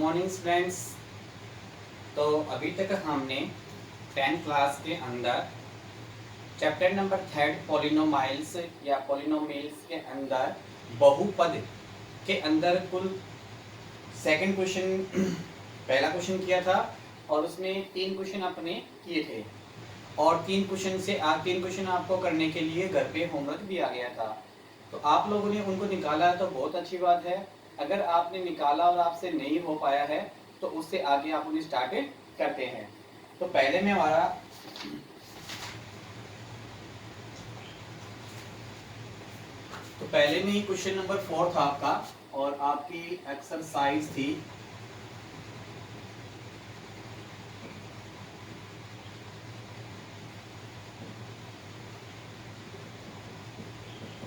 Morning friends. तो अभी तक हमने 10th क्लास के अंदर चैप्टर नंबर 3 पॉलिनोमाइल्स या पॉलिनोमियल्स के अंदर बहुपद के अंदर कुल सेकंड क्वेश्चन पहला क्वेश्चन किया था और उसमें 3 क्वेश्चन अपने किए थे और 3 क्वेश्चन आपको करने के लिए घर पे होमवर्क दिया गया था। तो आप लोगों ने उनको निकाला तो बहुत अच्छी बात है। अगर आपने निकाला और आपसे नहीं हो पाया है तो उससे आगे आप उन्हें स्टार्ट करते हैं। तो पहले में ही क्वेश्चन नंबर 4 था आपका और आपकी एक्सरसाइज थी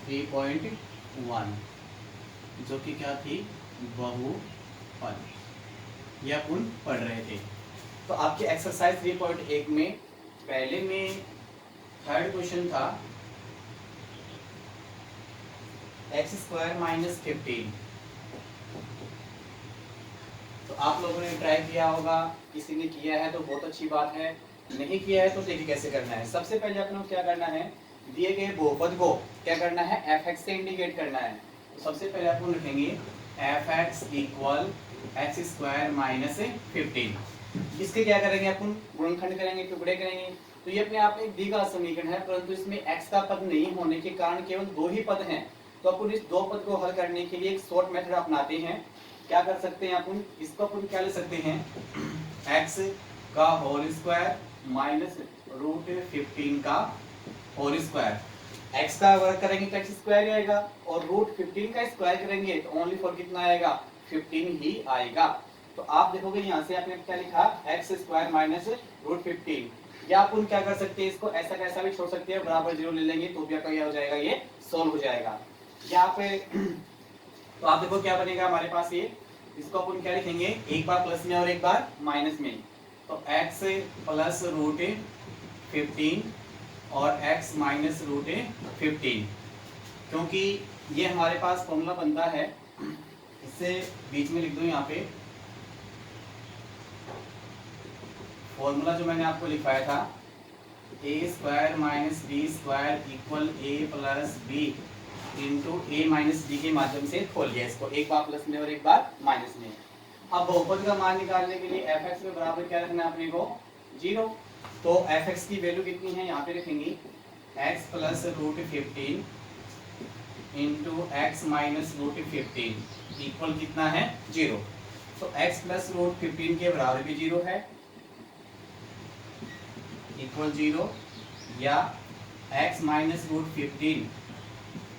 3.1 जो कि क्या थी, बहुपद, यह अपन पढ़ रहे थे। तो आपके एक्सरसाइज 3.1 में पहले में थर्ड क्वेश्चन था x² - 15। तो आप लोगों ने ट्राई किया होगा, किसी ने किया है तो बहुत अच्छी बात है, नहीं किया है तो देखिए कैसे करना है। सबसे पहले अपन को क्या करना है, दिए गए बहुपद को क्या करना है, fx से इंडिकेट करना है। तो सबसे पहले अपन लिखेंगे fx = x² - 15। इसके क्या करेंगे, अपन गुणनखंड करेंगे, टुकड़े करेंगे। तो ये अपने आप में एक दी का समीकरण है, परंतु इसमें x का पद नहीं होने के कारण केवल 2 ही पद हैं। तो अपन इस 2 पद को हल करने के लिए एक शॉर्ट मेथड अपनाते हैं। क्या कर सकते हैं अपन, इसको अपन क्या ले सकते हैं, x का होल स्क्वायर माइनस √15 का होल स्क्वायर। x का वर्ग करेंगे तो x स्क्वायर आएगा और √15 का स्क्वायर करेंगे तो ओनली फॉर कितना आएगा, 15 ही आएगा। तो आप देखोगे यहाँ से आपने क्या लिखा, x² - √15। या अपन क्या कर सकते हैं, इसको ऐसा कैसा भी छोड़ सकते हैं, बराबर 0 ले लेंगे तो भी आपका क्या हो जाएगा, ये सोल्व हो जाएगा। यहाँ पे तो आप देखो क्या बनेगा हमारे पास, ये इसको अपन क्या लिखेंगे, एक बार प्लस में और एक बार माइनस में। तो x + √15 और x - √15, क्योंकि ये हमारे पास फॉर्मूला बनता है, इससे बीच में लिख दो यहाँ पे फॉर्मूला जो मैंने आपको लिखवाया था, a² - b² = a + b × a - b के माध्यम से खोल लिया इसको, एक बार प्लस में और एक बार माइनस में। अब बहुपद का मान निकालने के लिए fx में बराबर क्या रखना है अपने को, 0। तो fx की वैल्यू कितनी है, यहाँ पे रखेंगे x + √15 × x - √15 इक्वल कितना है, 0। तो x + √15 के बराबर भी 0 है, इक्वल 0, या x - √15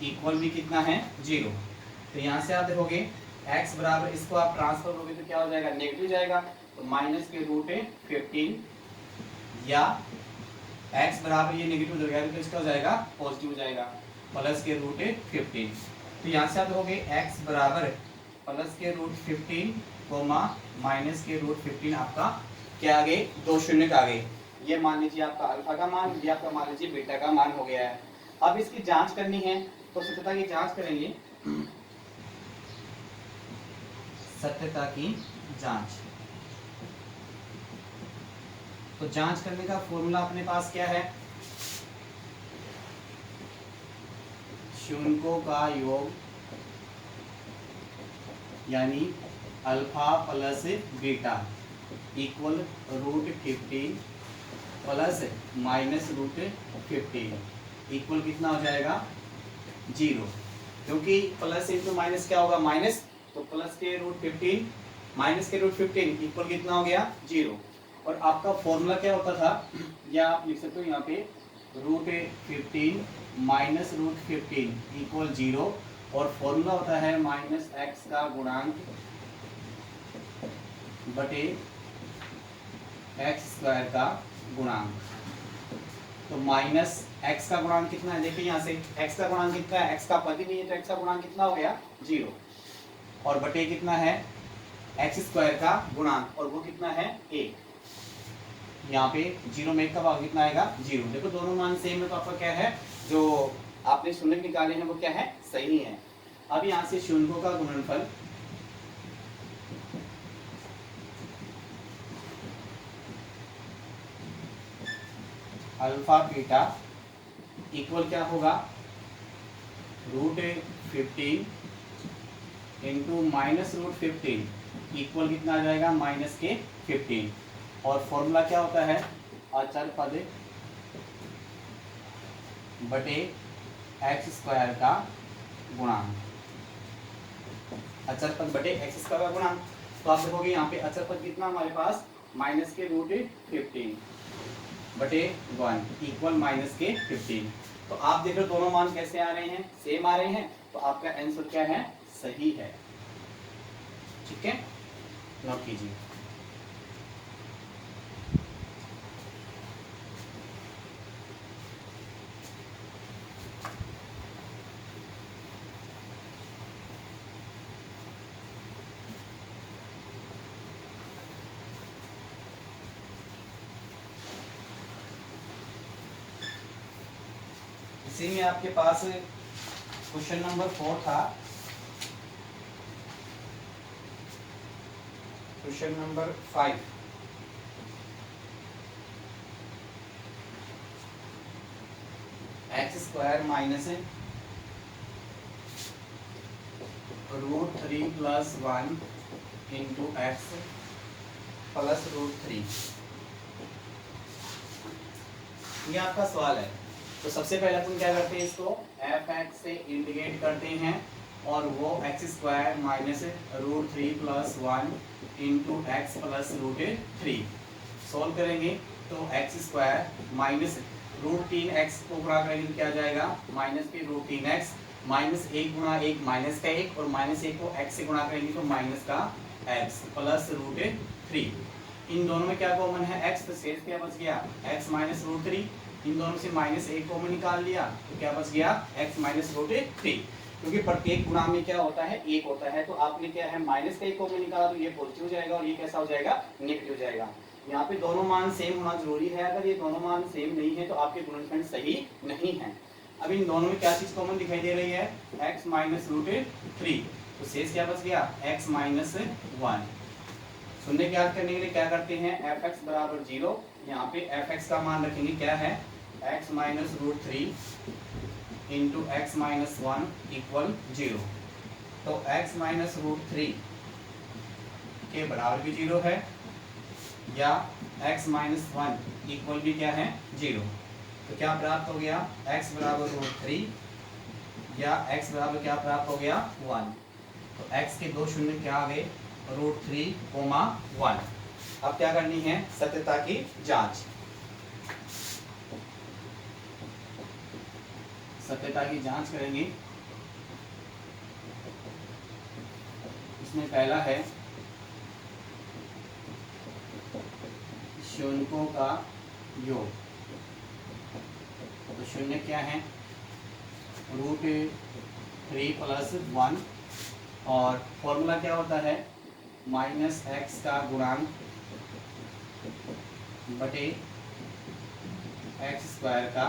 इक्वल भी कितना है, 0। तो यहाँ से आप देखोगे x बराबर, इसको आप ट्रांसफर करोगे तो क्या हो जाएगा, नेगेटिव जाएगा। तो -√15 या x बराबर ये नेगेटिव हो जाएगा तो इसका हो जाएगा पॉजिटिव हो जाएगा, +√15। तो यहाँ से आप देखोगे x बराबर +√15, -√15 आपका क्या आ गए, 2 शून्य का आ गए। ये मान लीजिए आपका अल्फा का मान, ये आपका मान लीजिए बीटा का मान हो गया है। अब इसकी जांच करनी है, तो सत्यता की जांच करेंगे, सत्यता की जांच। तो जांच करने का फॉर्मूला अपने पास क्या है, शून्यों का योग यानी alpha plus beta equal √15 plus -√15 equal कितना हो जाएगा, 0। क्योंकि प्लस इंटू माइनस क्या होगा, माइनस। तो प्लस के √15 माइनस के √15 इक्वल कितना हो गया, 0। और आपका फॉर्मूला क्या होता था, या आप लिख सकते हो यहाँ पे √15 - √15 इक्वल 0, और फॉर्मूला होता है -x का गुणांक बटे x² का गुणांक। तो -x का गुणांक कितना है, देखिए यहाँ से x का गुणांक कितना है, x का पद ही नहीं है तो x का गुणांक कितना हो गया, 0। और बटे कितना है, x² का गुणांक, और वो कितना है, 1। यहाँ पे 0 में 1 का भाग कितना आएगा, 0। देखो दोनों मान सेम है तो आपका क्या है, जो आपने शून्य निकाले हैं वो क्या है, सही है। अब यहाँ से शून्यों का गुणनफल अल्फा बीटा इक्वल क्या होगा, √15 इंटू -√15 इक्वल कितना आ जाएगा, -15। और फॉर्मूला क्या होता है, अचर पद बटे एक्स स्क्वायर का गुणांक, अचर पद बटे एक्स स्क्वायर का गुणांक। तो आप देखोगे यहाँ पे अचर पद कितना हमारे पास, -√15 बटे 1 इक्वल -15। तो आप देख रहे हो दोनों मान कैसे आ रहे हैं, सेम आ रहे हैं, तो आपका आंसर क्या है, सही है। ठीक है, नोट कीजिए। इसी में आपके पास क्वेश्चन नंबर 4 था, question number 5 x square minus √3 plus 1 into x plus √3, ये आपका सवाल है। तो सबसे पहले अपन क्या करते हैं, इसको एफ एक्स से इंडिकेट करते हैं और वो x square minus √3 plus 1 into x plus √3 solve करेंगे। तो एक्स स्क्वायर माइनस √3x को गुणा करेंगे तो क्या जाएगा, माइनस के √3x, माइनस 1 गुणा 1 माइनस का 1, और -1 को x से गुणा करेंगे तो माइनस का x प्लस √3। इन दोनों में क्या कॉमन है, x, तो शेष क्या बच गया, x माइनस √3। इन दोनों से -1 कॉमन निकाल लिया तो क्या बच गया, x माइनस √3। क्योंकि प्रत्येक गुणा में क्या होता है, 1 होता है, तो आपने क्या है माइनस का 1 कॉमन निकाला तो ये पॉजिटिव हो जाएगा और ये कैसा हो जाएगा, नेगेटिव हो जाएगा। यहाँ पे दोनों मान सेम होना जरूरी है, अगर ये दोनों मान सेम नहीं है तो आपके गुणनखंड सही नहीं है। अब इन दोनों में क्या चीज कॉमन दिखाई दे रही है, x माइनस √3, तो शेष क्या बच गया, x माइनस 1। शून्य ज्ञात करने के लिए क्या करते हैं, f(x) बराबर 0, यहाँ पे f(x) का मान रखेंगे क्या है, x minus √3 into x minus 1 equal 0। तो x माइनस √3 के बराबर भी 0 है, या x माइनस 1 इक्वल भी क्या है, 0। तो क्या प्राप्त हो गया, x बराबर √3 या x बराबर क्या प्राप्त हो गया, 1। तो x के दो शून्य क्या आ गए, √3, 1। अब क्या करनी है, सत्यता की जांच। सत्यता की जांच करेंगे। इसमें पहला है शून्यों का योग। तो शून्य क्या है, √3 प्लस 1, और फॉर्मूला क्या होता है, -x का गुणांक बटे x स्क्वायर का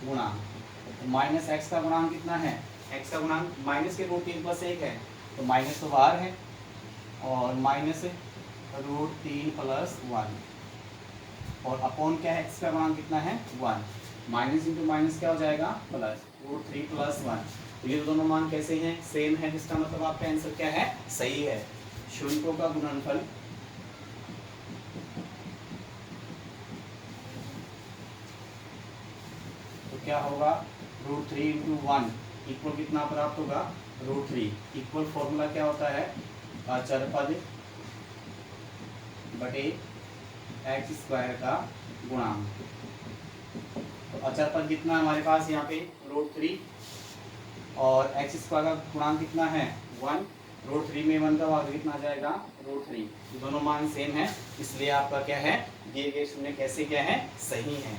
गुणांक। तो -x का गुणांक कितना है, x का गुणांक माइनस के √3 प्लस 1 है, तो माइनस तो बाहर है, और माइनस √3 प्लस 1, और अपॉन क्या है, x का गुणांक कितना है, 1। माइनस इंटू माइनस क्या हो जाएगा, प्लस, √3 प्लस 1। तो ये दोनों मान कैसे हैं, सेम है, जिसका मतलब आपका आंसर क्या है, सही है। शून्यों का गुणनफल तो क्या होगा, √3 इंटू 1 इक्वल कितना प्राप्त होगा, √3 इक्वल फॉर्मूला क्या होता है, अचर पद बटे एक्स स्क्वायर का गुणांक। तो अचर पद कितना हमारे पास यहाँ पे, √3, और एक्स स्क्वायर का गुणांक कितना है, 1। √3 में 1 का भाग कितना आ जाएगा, √3। दोनों मान सेम है, इसलिए आपका क्या है, दिए गए शून्य कैसे क्या है, सही है।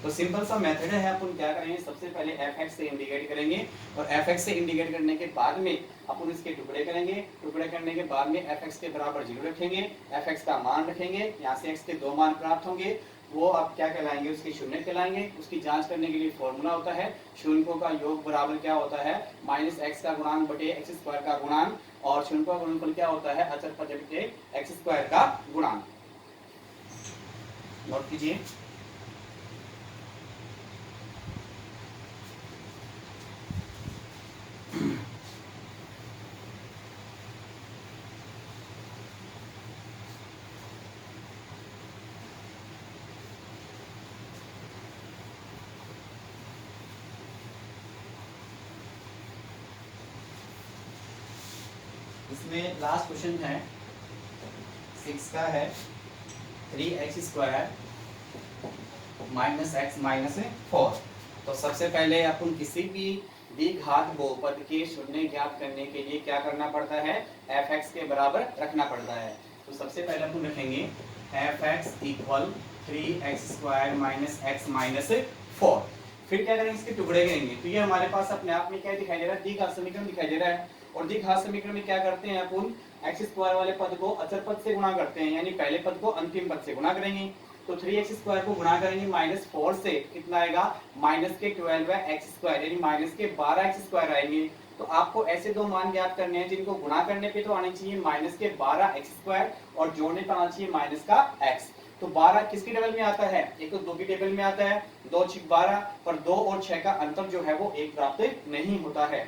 तो सिंपल सा मेथड है, अपन क्या करेंगे, सबसे पहले f(x) से इंडिकेट करेंगे, और f(x) से इंडिकेट करने के बाद में अपन इसके टुकड़े करेंगे। टुकड़े करने के बाद में f(x) के बराबर 0 रखेंगे, f(x) का मान रखेंगे, यहाँ से x के दो मान प्राप्त होंगे, वो आप क्या कहलाएंगे, उसके शून्य कहलाएंगे। उसकी जांच करने के लिए फॉर्मूला होता है, शून्यों का योग बराबर क्या होता है, -x का गुणांक बटे x स्क्वायर का गुणांक, और शून्यों का गुणनफल क्या होता है, अचर पद बटे x स्क्वायर का गुणांक। नोट कीजिए। इसमें लास्ट क्वेश्चन है 6 का है 3x² माइनस एक्स माइनस 4। तो सबसे पहले अपन किसी भी द्विघात बहुपद के शून्य ज्ञात करने के लिए क्या करना पड़ता है, f(x) के बराबर रखना पड़ता है। तो सबसे पहले अपन रखेंगे f(x) equal 3x² minus x minus 4। फिर क्या करेंगे, इसके टुकड़े करेंगे। तो ये हमारे पास अपने आप में क्या दिखाई दे रहा है, द्विघात समीकरण दिखाई दे रहा है। और द्विघात समीकरण में क्या करते हैं अपन, x² वाले पद को अचर पद से गुणा करते हैं, यानी पहले पद को अंतिम पद से गुणा करेंगे। तो 3x² को गुणा करेंगे -4 से, कितना आएगा माइनस के 12x², यानी माइनस के 12x² आएंगे। तो आपको ऐसे दो मान ज्ञात करने हैं जिनको गुणा करने पे तो आने चाहिए माइनस के 12x² और जोड़ने पर आना चाहिए माइनस का x। तो 12 किसकी टेबल में आता है, एक तो 2 की टेबल में आता है, 2 6 12, पर 2 और 6 का अंतर जो है वो 1 प्राप्त नहीं होता है।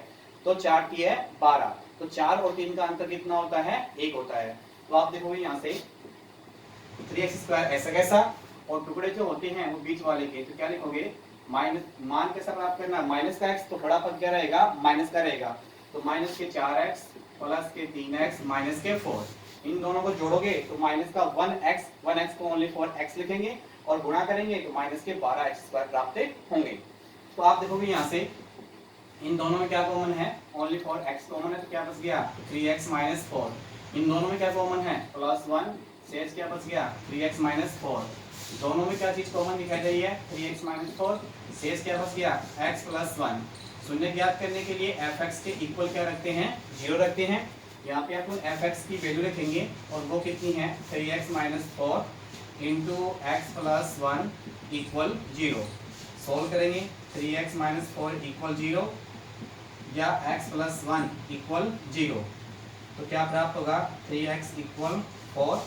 तो 4 की है 12, तो 4 और 3 का अंतर कितना होता है, 1 होता है। तो आप देखोगे यहाँ से 3x² ऐसा कैसा, और टुकड़े जो होते हैं वो बीच वाले के, तो क्या लिखोगे, माइनस मान कैसा प्राप्त करना, माइनस का x, तो बड़ा पद क्या रहेगा, माइनस का रहेगा। तो माइनस के 4x प्लस के 3x माइनस के 4, इन दोनों को जोड़ोगे तो माइनस का 1x को ओनली 4x लिखेंगे और गुणा करेंगे तो माइनस के 12x² प्राप्त होंगे। तो आप देखोगे यहाँ से इन दोनों में क्या कॉमन है, ओनली 4x कॉमन है, तो क्या बच गया 3x माइनस 4। इन दोनों में क्या कॉमन है, +1, शेष क्या बच गया 3x माइनस 4। दोनों में क्या चीज कॉमन दिखाई दे रही है, 3x माइनस 4, शेष क्या बच गया x प्लस 1। शून्य ज्ञात करने के लिए f(x) के इक्वल क्या रखते हैं, 0 रखते हैं। यहाँ पे अपन f(x) की वैल्यू रखेंगे और वो कितनी है 3x minus 4 into x plus 1 equal 0। Solve करेंगे 3x माइनस 4 इक्वल 0 या x प्लस 1 इक्वल 0, तो क्या प्राप्त होगा 3x इक्वल 4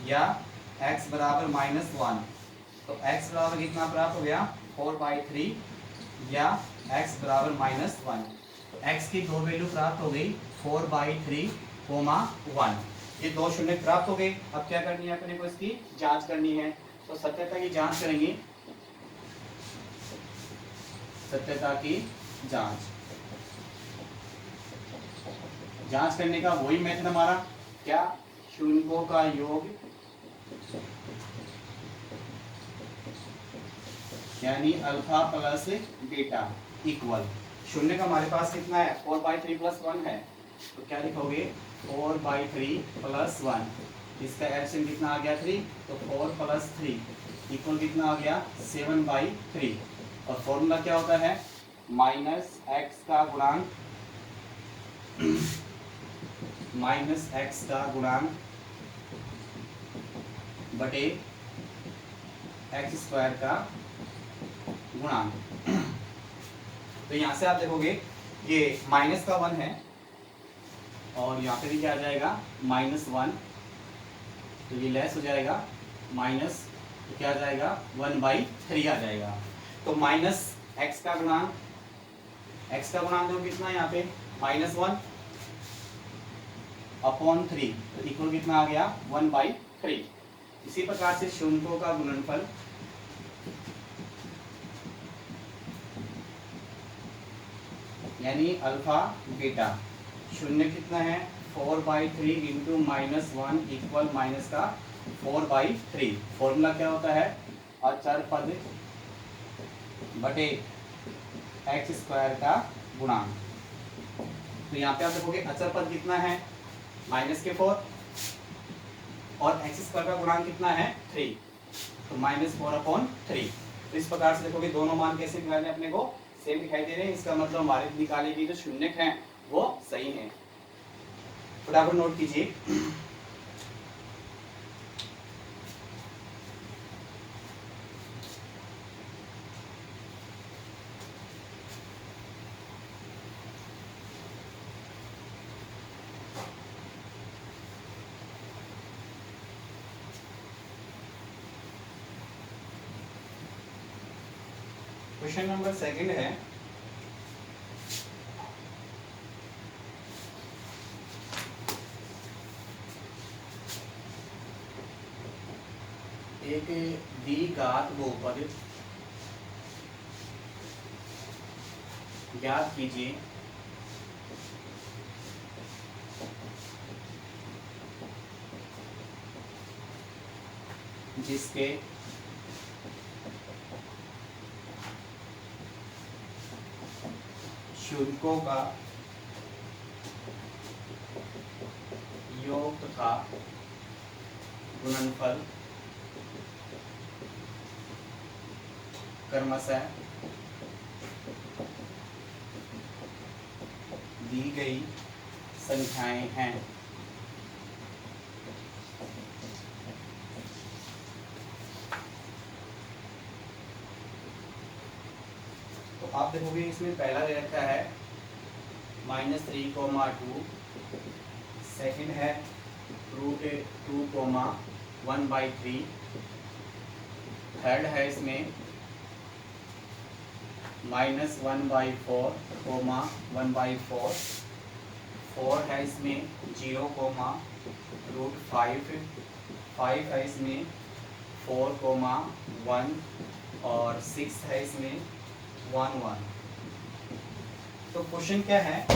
या x बराबर -1। तो x बराबर कितना प्राप्त हो गया 4/3 या x बराबर -1। तो x की दो वैल्यू प्राप्त हो गई 4/3, 1। ये दो शून्य प्राप्त हो गए। अब क्या करनी है अपने को, इसकी जांच करनी है। तो सत्यता की जांच करेंगे, सत्यता की जांच करने का वही मेथड हमारा, क्या, शून्यों का योग यानी अल्फा प्लस बीटा इक्वल, शून्य का हमारे पास कितना है 4/3 + 1 है। तो क्या लिखोगे 4/3 + 1, इसका एलसीएम कितना आ गया 3, तो 4 + 3 इक्वल कितना आ गया 7/3। और फॉर्मूला क्या होता है, -x का गुणांक बटे x² का गुणांक। तो यहाँ से आप देखोगे ये माइनस का 1 है और यहाँ पे भी क्या आ जाएगा -1, तो ये लेस हो जाएगा माइनस, तो क्या आ जाएगा 1/3 आ जाएगा। तो -x का गुणांक, x का गुणांक देखो कितना है यहाँ पे -1/3, तो इक्वल कितना आ गया 1/3। इसी प्रकार से शून्यों का गुणनफल यानी अल्फा बीटा, शून्य कितना है 4/3 इंटू -1 इक्वल माइनस का 4/3। फॉर्मूला क्या होता है, अचर पद बटे x² का गुणांक। तो यहाँ पे आप देखोगे अचर पद कितना है -4 और x² का गुणांक कितना है 3, तो -4/3। तो इस प्रकार से देखोगे दोनों मान कैसे निकालने अपने को सेम दिखाई दे रहे हैं। इसका मतलब हमारे निकाले गए जो शून्य हैं वो सही हैं। फटाफट नोट कीजिए। क्वेश्चन नंबर 2 है, एक द्विघात बहुपद ज्ञात कीजिए जिसके शुल्कों का योग तथा गुणनफल क्रमशः दी गई संख्याएं हैं। तो आप देखोगे इसमें पहला दे रखा है -3,2, सेकंड है √2,1/3, थर्ड है इसमें -1/4, 1/4, फोर है इसमें 0,√5, 5 है इसमें 4,1 और 6 है इसमें 1,1। तो क्वेश्चन क्या है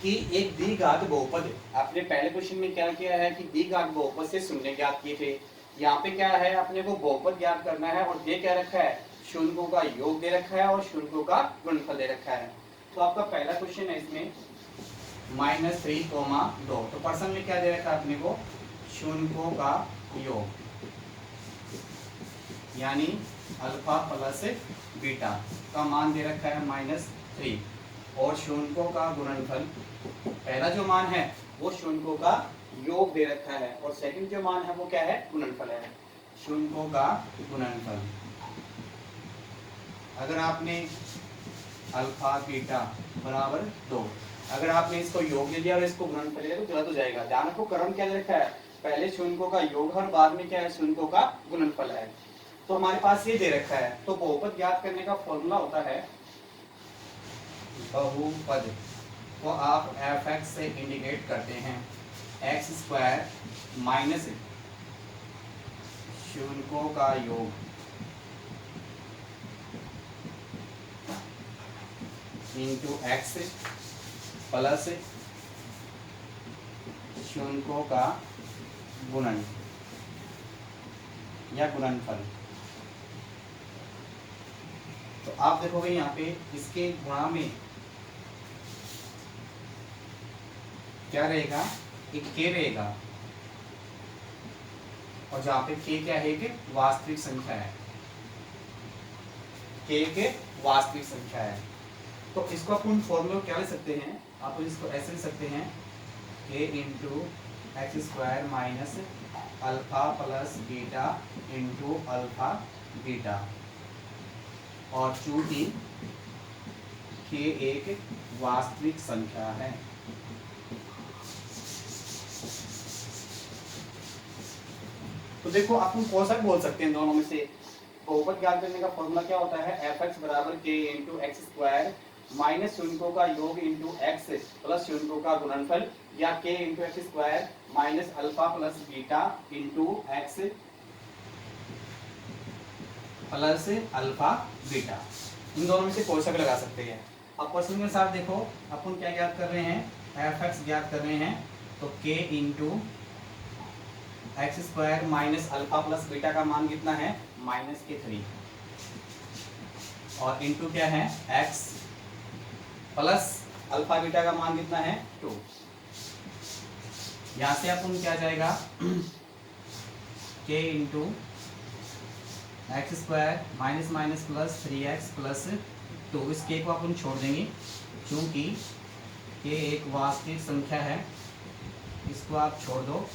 कि एक द्विघात बहुपद, आपने पहले क्वेश्चन में क्या किया है कि द्विघात बहुपद से शून्य ज्ञात किए थे। यहाँ पे क्या है, अपने को बहुपद ज्ञात करना है और दे क्या रखा है, शुल्कों का योग दे रखा है और शुल्कों का गुणनफल दे रखा है। तो आपका पहला क्वेश्चन है इसमें -3,2, तो प्रश्न में क्या दे रखा है अपने को, शुल्कों का योग यानी अल्फा प्लस बीटा का मान दे रखा है -3 और शुल्कों का गुणनफल, पहला जो मान है वो शुल्कों का योग दे रखा है और सेकंड जो मान है वो क्या है, गुणनफल है, शुल्कों का गुणनफल। अगर आपने अल्फा बीटा बराबर 2, अगर आपने इसको योग दे दिया और इसको गुणनफल दिया तो गलत हो जाएगा। ध्यान रखो क्रम क्या दे रखा है, पहले शुल्कों का योग और बाद में क्या है, शुल्कों का गुणनफल है। तो हमारे पास ये दे रखा है, तो बहुपद ज्ञात करने का फॉर्मूला होता है, बहुपद को आप f(x) से इंडिकेट करते हैं, x² माइनस शुल्कों का योग इंटू x प्लस शुल्कों का गुणन या गुणनफल। तो आप देखोगे यहाँ पे इसके गुणा में क्या रहेगा, एक k रहेगा और जहाँ पे k क्या है, एक वास्तविक संख्या है, k एक वास्तविक संख्या है। तो इसको अपन फॉर्मूला क्या ले सकते हैं, आप इसको ऐसे ले सकते हैं, k into x² minus alpha plus beta into alpha beta, और चूंकि k एक वास्तविक संख्या है तो देखो अपन कौन सा बोल सकते हैं दोनों में से, बहुपद ज्ञात करने का फॉर्मूला क्या होता है, f(x) बराबर k इंटू x² माइनस शुल्कों का योग इंटू x प्लस शुल्कों का गुणनफल, या k into x² minus alpha plus beta into x plus alpha beta. इन दोनों में से कोई सा भी लगा सकते हैं। अब क्वेश्चन के साथ देखो अपन क्या ज्ञात कर रहे हैं, f(x) ज्ञात कर रहे हैं, तो k into x² minus alpha plus beta का मान कितना है, -3, और इंटू क्या है, x प्लस अल्फा बीटा का मान कितना है, 2। यहां से अपन क्या जाएगा, k into x² minus minus plus 3x plus 2, इस k को अपन छोड़ देंगे क्योंकि k एक वास्तविक संख्या है, इसको आप छोड़ दो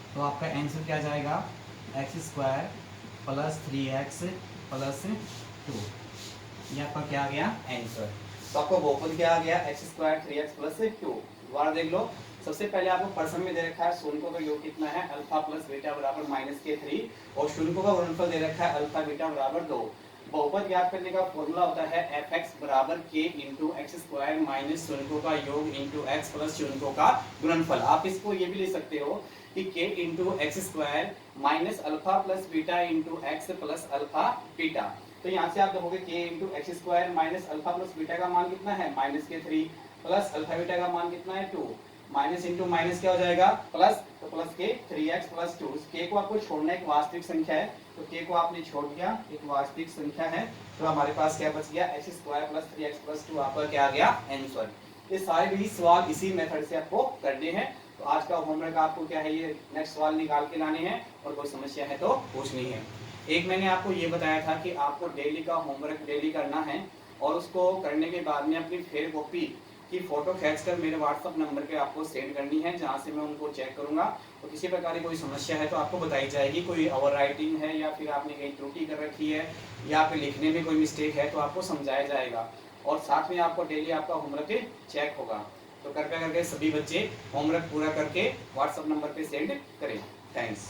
तो आपका आंसर क्या जाएगा, x² प्लस 3x प्लस 2, ये आपका क्या आ गया आंसर। तो आपको बहुपद क्या आ गया, x² 3x प्लस 2। दोबारा देख लो, सबसे पहले आपको प्रश्न में दे रखा है शुल्कों का योग कितना है, अल्फा प्लस बीटा बराबर -3, और शुल्कों का गुणनफल दे रखा है अल्फा बीटा बराबर 2। बहुपद ज्ञात करने का फॉर्मूला होता है f(x) बराबर k इंटू x² माइनस शुल्कों का योग इंटू x प्लस शुल्कों का गुणनफल। आप इसको ये भी ले सकते हो कि k into x² minus alpha plus beta into x plus alpha beta. तो यहाँ से आप देखोगे k into x² minus alpha plus beta का मान कितना है, -3, प्लस अल्फा बीटा का मान कितना है, 2। माइनस इंटू माइनस क्या हो जाएगा प्लस, तो प्लस के 3x प्लस 2, के को आपको छोड़ना एक वास्तविक संख्या है, तो के को आपने छोड़ दिया, एक वास्तविक संख्या है, तो हमारे पास क्या बच गया x square plus 3x plus 2, आपका क्या आ गया आंसर। ये सारे भी सवाल इसी मेथड से आपको करने हैं। तो आज का होमवर्क आपको क्या है, ये नेक्स्ट सवाल निकाल के लाने हैं और कोई समस्या है तो पूछनी है। एक मैंने आपको ये बताया था कि आपको डेली का होमवर्क डेली करना है और उसको करने के बाद में अपनी फेयर कॉपी की फोटो खींचकर मेरे व्हाट्सअप नंबर पे आपको सेंड करनी है, जहाँ से मैं उनको चेक करूंगा। तो किसी प्रकार की कोई समस्या है तो आपको बताई जाएगी, कोई ओवर राइटिंग है या फिर आपने कहीं त्रुटि कर रखी है या फिर लिखने में कोई मिस्टेक है तो आपको समझाया जाएगा और साथ में आपको डेली आपका होमवर्क चेक होगा। तो कृपया करके सभी बच्चे होमवर्क पूरा करके व्हाट्सएप नंबर पे सेंड करें। थैंक्स।